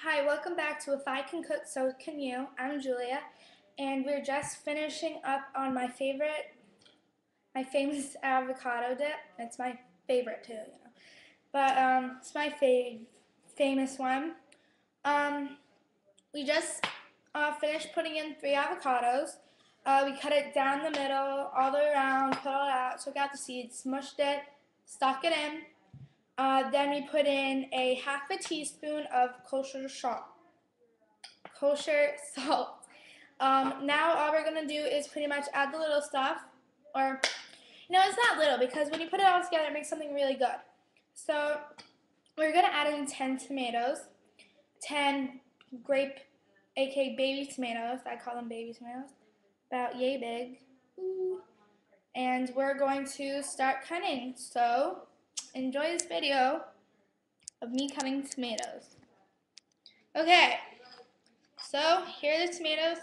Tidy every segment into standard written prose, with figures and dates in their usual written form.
Hi, welcome back to If I Can Cook, So Can You. I'm Julia, and we're just finishing up on my famous avocado dip. It's my favorite too, but it's my famous one. We just finished putting in 3 avocados. We cut it down the middle, all the way around, put it all out, took out the seeds, smushed it, stuck it in. Then we put in a half a teaspoon of kosher salt. Now all we're going to do is pretty much add the little stuff, or, it's not little because when you put it all together it makes something really good. So we're going to add in 10 tomatoes, 10 grape, aka baby tomatoes, I call them baby tomatoes, about yay big. Ooh. And we're going to start cutting, so enjoy this video of me cutting tomatoes. Okay. So here are the tomatoes.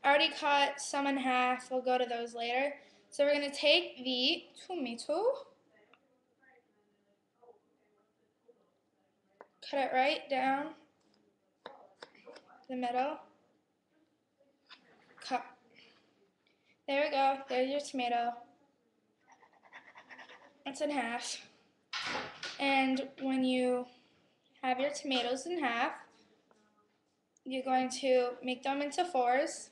I already cut some in half. We'll go to those later. So we're going to take the tomato, cut it right down the middle. Cut. There we go. There's your tomato. It's in half. And when you have your tomatoes in half, you're going to make them into 4s.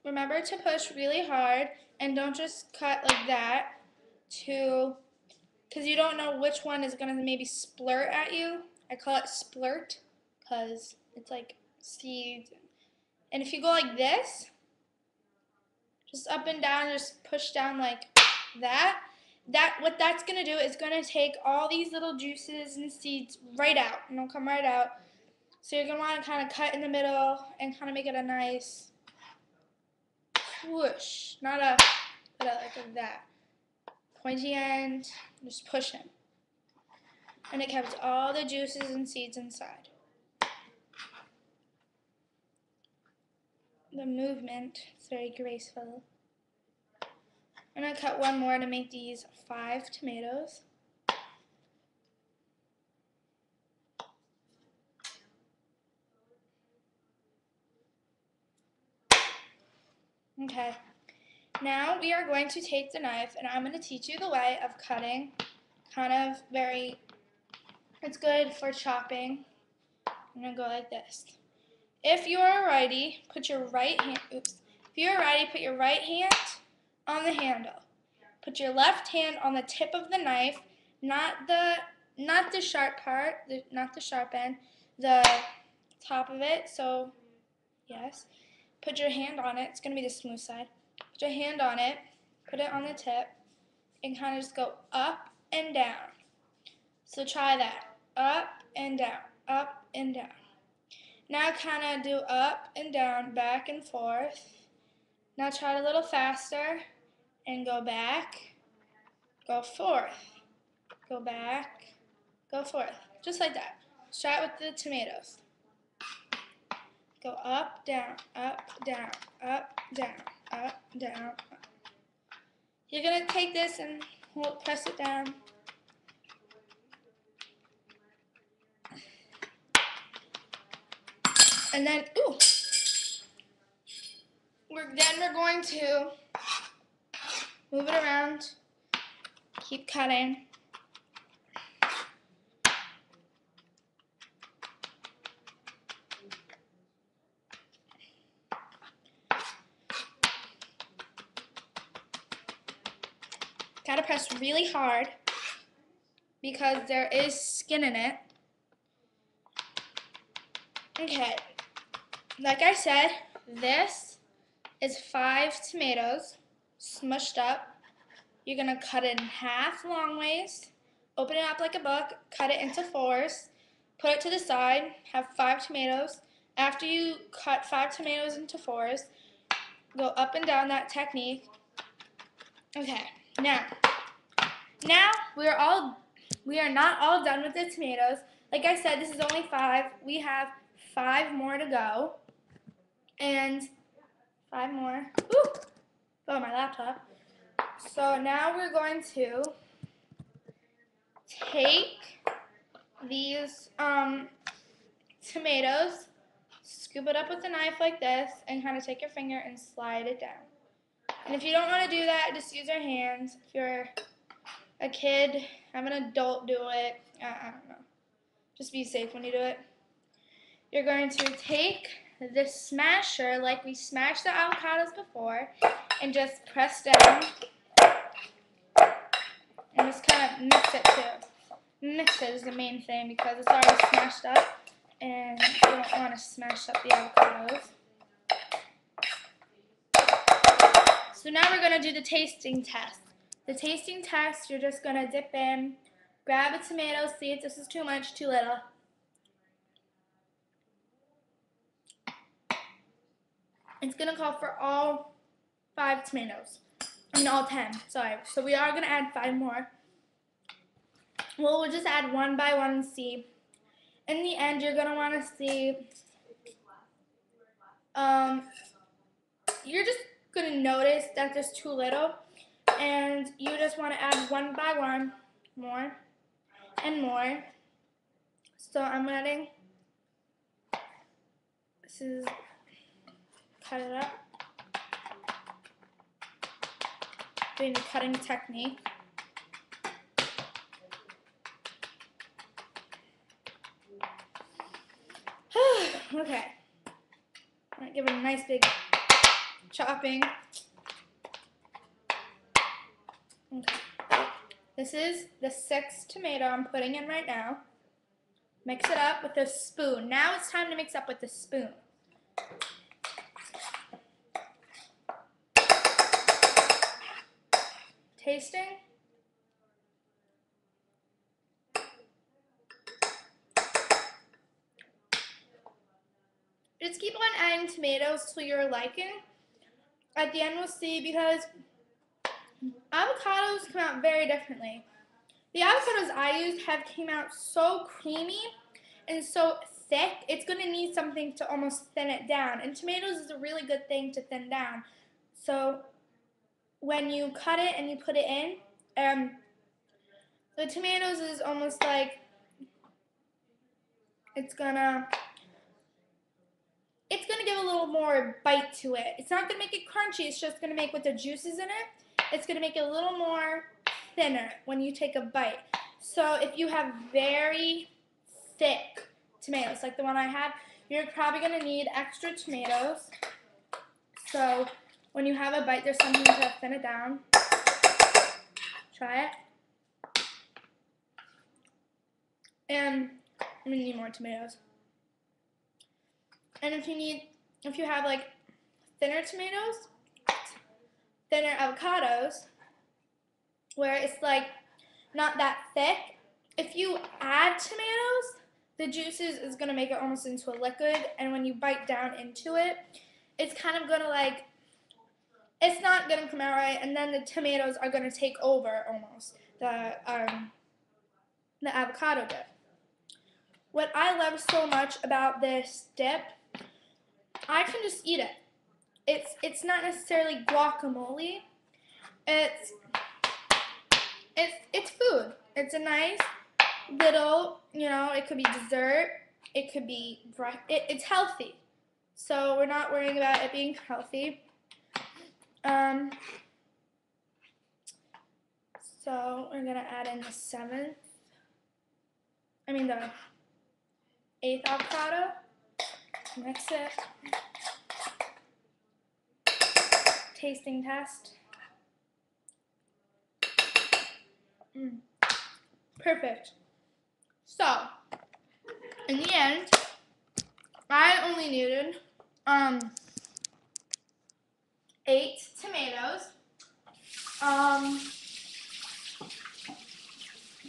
Remember to push really hard and don't just cut like that because you don't know which one is going to maybe splurt at you. I call it splurt because it's like seeds. And if you go like this, just up and down, just push down like that, what that's going to do is going to take all these little juices and seeds right out, and they'll come right out. So you're going to want to kind of cut in the middle and kind of make it a nice whoosh, not like that. Pointy end, just push him. And it kept all the juices and seeds inside. The movement is very graceful. I'm going to cut one more to make these 5 tomatoes. Okay, now we are going to take the knife and I'm going to teach you the way of cutting. It's good for chopping. I'm going to go like this. If you are a righty, put your right hand on the handle. Put your left hand on the tip of the knife, not the sharp part, not the sharp end, the top of it. So, yes. Put your hand on it. It's going to be the smooth side. Put your hand on it, put it on the tip, and kind of just go up and down. So try that. Up and down, up and down. Now kind of do up and down, back and forth. Now try it a little faster and go back, go forth, go back, go forth. Just like that. Let's try it with the tomatoes. Go up, down, up, down, up, down, up, down, up. You're going to take this and press it down. And then, we're going to move it around, keep cutting. Gotta press really hard because there is skin in it. Okay, like I said, this is 5 tomatoes smushed up. You're gonna cut it in half long ways, open it up like a book, cut it into 4s, put it to the side, have 5 tomatoes. After you cut 5 tomatoes into 4s, go up and down that technique. Okay, now we are not all done with the tomatoes. Like I said, this is only 5. We have 5 more to go. And 5 more. Ooh! My laptop. So now we're going to take these tomatoes, scoop it up with a knife like this, and kind of take your finger and slide it down. And if you don't want to do that, just use your hands. If you're a kid, have an adult do it. I don't know. Just be safe when you do it. You're going to take the smasher, like we smashed the avocados before, and just press down. And just kind of mix it too. Mix it is the main thing because it's already smashed up, and you don't want to smash up the avocados. So now we're going to do the tasting test. The tasting test, you're just going to dip in, grab a tomato, see if this is too much, too little. It's going to call for all 5 tomatoes. I mean all 10, sorry. So we are going to add 5 more. Well, we'll just add one by one and see. In the end, you're going to want to see, you're just going to notice that there's too little. And you just want to add one by one more and more. So I'm adding, this is, cut it up. Doing the cutting technique. Okay. I'm going to give it a nice big chopping. Okay. This is the 6th tomato I'm putting in right now. Mix it up with a spoon. Now it's time to mix up with the spoon. Tasting. Just keep on adding tomatoes to your liking. At the end we'll see, because avocados come out very differently. The avocados I used have came out so creamy and so thick, it's going to need something to almost thin it down. And tomatoes is a really good thing to thin down. So when you cut it and you put it in, the tomatoes is almost like it's gonna give a little more bite to it. It's not gonna make it crunchy, it's just gonna make, with the juices in it, it's gonna make it a little more thinner when you take a bite. So if you have very thick tomatoes, like the one I have, you're probably gonna need extra tomatoes. So when you have a bite, there's something to thin it down. Try it. And I'm gonna need more tomatoes. And if you have like thinner tomatoes, thinner avocados, where it's like not that thick, if you add tomatoes, the juices is gonna make it almost into a liquid, and when you bite down into it, it's kind of gonna like, it's not gonna come out right, and then the tomatoes are gonna take over almost the avocado dip. What I love so much about this dip, I can just eat it. It's not necessarily guacamole. It's food. It's a nice little, it could be dessert. It could be it's healthy. So we're not worrying about it being healthy. So we're gonna add in the 8th avocado. Mix it. Tasting test. Perfect. So, in the end, I only needed 8 tomatoes.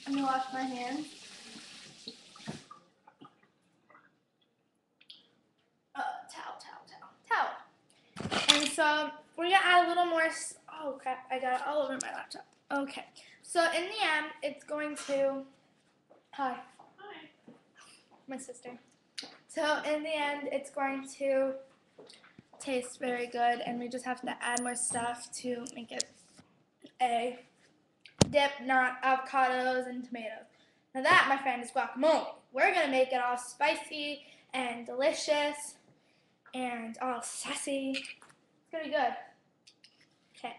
Let me wash my hands. Towel. And so we're gonna add a little more. Oh crap! I got it all over my laptop. Okay. So in the end, it's going to. Hi. My sister. So in the end, it's going to taste very good, and we just have to add more stuff to make it a dip, not avocados and tomatoes. Now that, my friend, is guacamole. We're gonna make it all spicy and delicious and all sassy. It's gonna be good. Okay.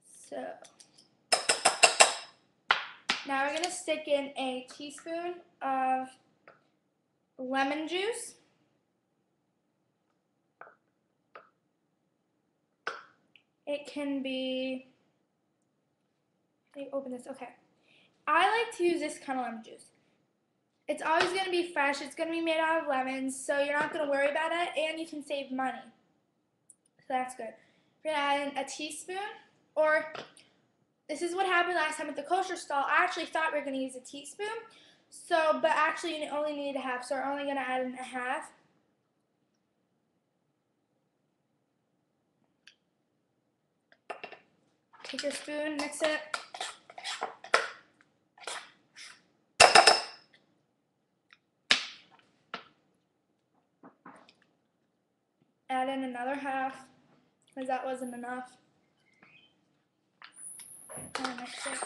So now we're gonna stick in a teaspoon of lemon juice. It can be, let me open this, okay. I like to use this kind of lemon juice. It's always going to be fresh, it's going to be made out of lemons, so you're not going to worry about it, and you can save money. So that's good. We're going to add in a teaspoon, or this is what happened last time at the kosher stall. I actually thought we were going to use a teaspoon, but actually you only need a half, so we're only going to add in a half. Take your spoon, mix it. Add in another half, because that wasn't enough. And mix it.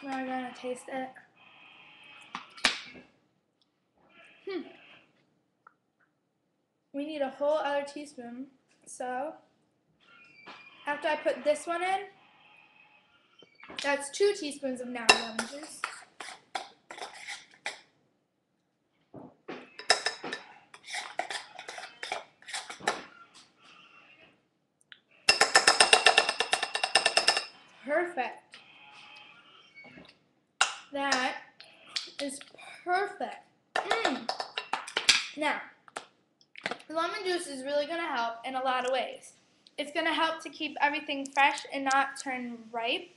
Now we're going to taste it. We need a whole other teaspoon. So, after I put this one in, that's 2 teaspoons of now lemon juice. Perfect. That is perfect. Now, the lemon juice is really going to help in a lot of ways. It's going to help to keep everything fresh and not turn ripe,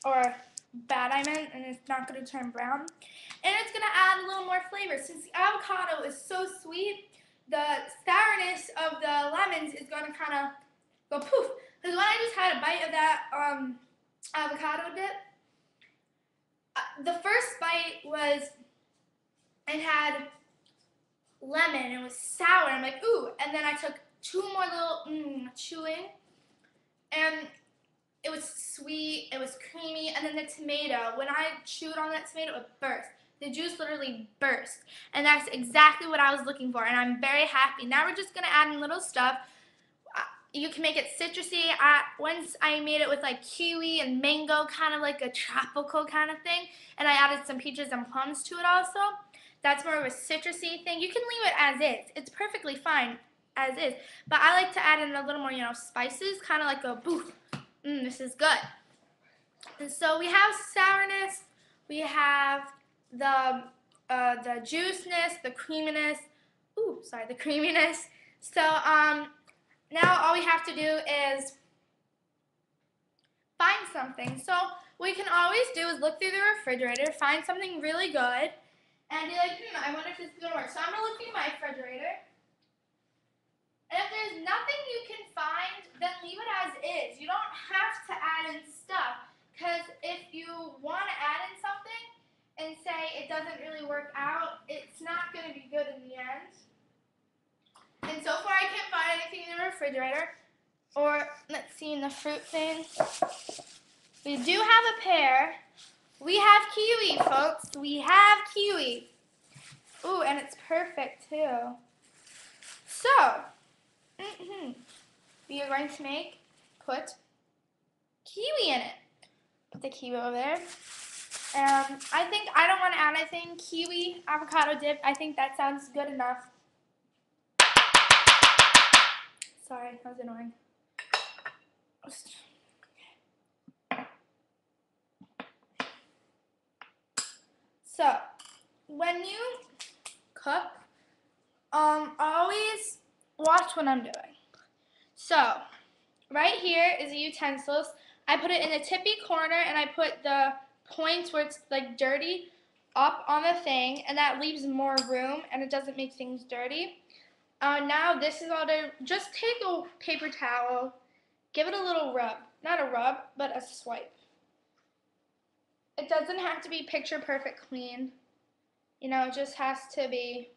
or bad I meant, and it's not going to turn brown. And it's going to add a little more flavor. Since the avocado is so sweet, the sourness of the lemons is going to kind of go poof. Because when I just had a bite of that avocado dip, the first bite was, it had lemon, it was sour, I'm like, ooh, and then I took 2 more little chewing, and it was sweet, it was creamy, and then the tomato, when I chewed on that tomato, it burst. The juice literally burst, and that's exactly what I was looking for, and I'm very happy. Now we're just going to add in little stuff. You can make it citrusy. Once I made it with like kiwi and mango, kind of like a tropical kind of thing, and I added some peaches and plums to it also. That's more of a citrusy thing. You can leave it as is. It's perfectly fine as is. But I like to add in a little more, spices, kind of like a boof. This is good. And so we have sourness. We have the juiceness, the creaminess. The creaminess. So now all we have to do is find something. So what we can always do is look through the refrigerator, find something really good, and be like, I wonder if this is going to work. So I'm going to look through my refrigerator. And if there's nothing you can find, then leave it as is. You don't have to add in stuff. Because if you want to add in something and say it doesn't really work out, it's not going to be good in the end. And so far I can't find anything in the refrigerator. Or, let's see, in the fruit thing. We do have a pear. We have kiwi, folks. We have kiwi. Ooh, and it's perfect, too. So, we are going to put kiwi in it. Put the kiwi over there. I think I don't want to add anything. Kiwi, avocado dip, I think that sounds good enough. Sorry, that was annoying. So, when you cook, always watch what I'm doing. So, right here is the utensils. I put it in the tippy corner, and I put the points where it's like dirty up on the thing, and that leaves more room, and it doesn't make things dirty. Now this is all to just take a paper towel, give it a little rub. Not a rub, but a swipe. It doesn't have to be picture perfect clean. It just has to be,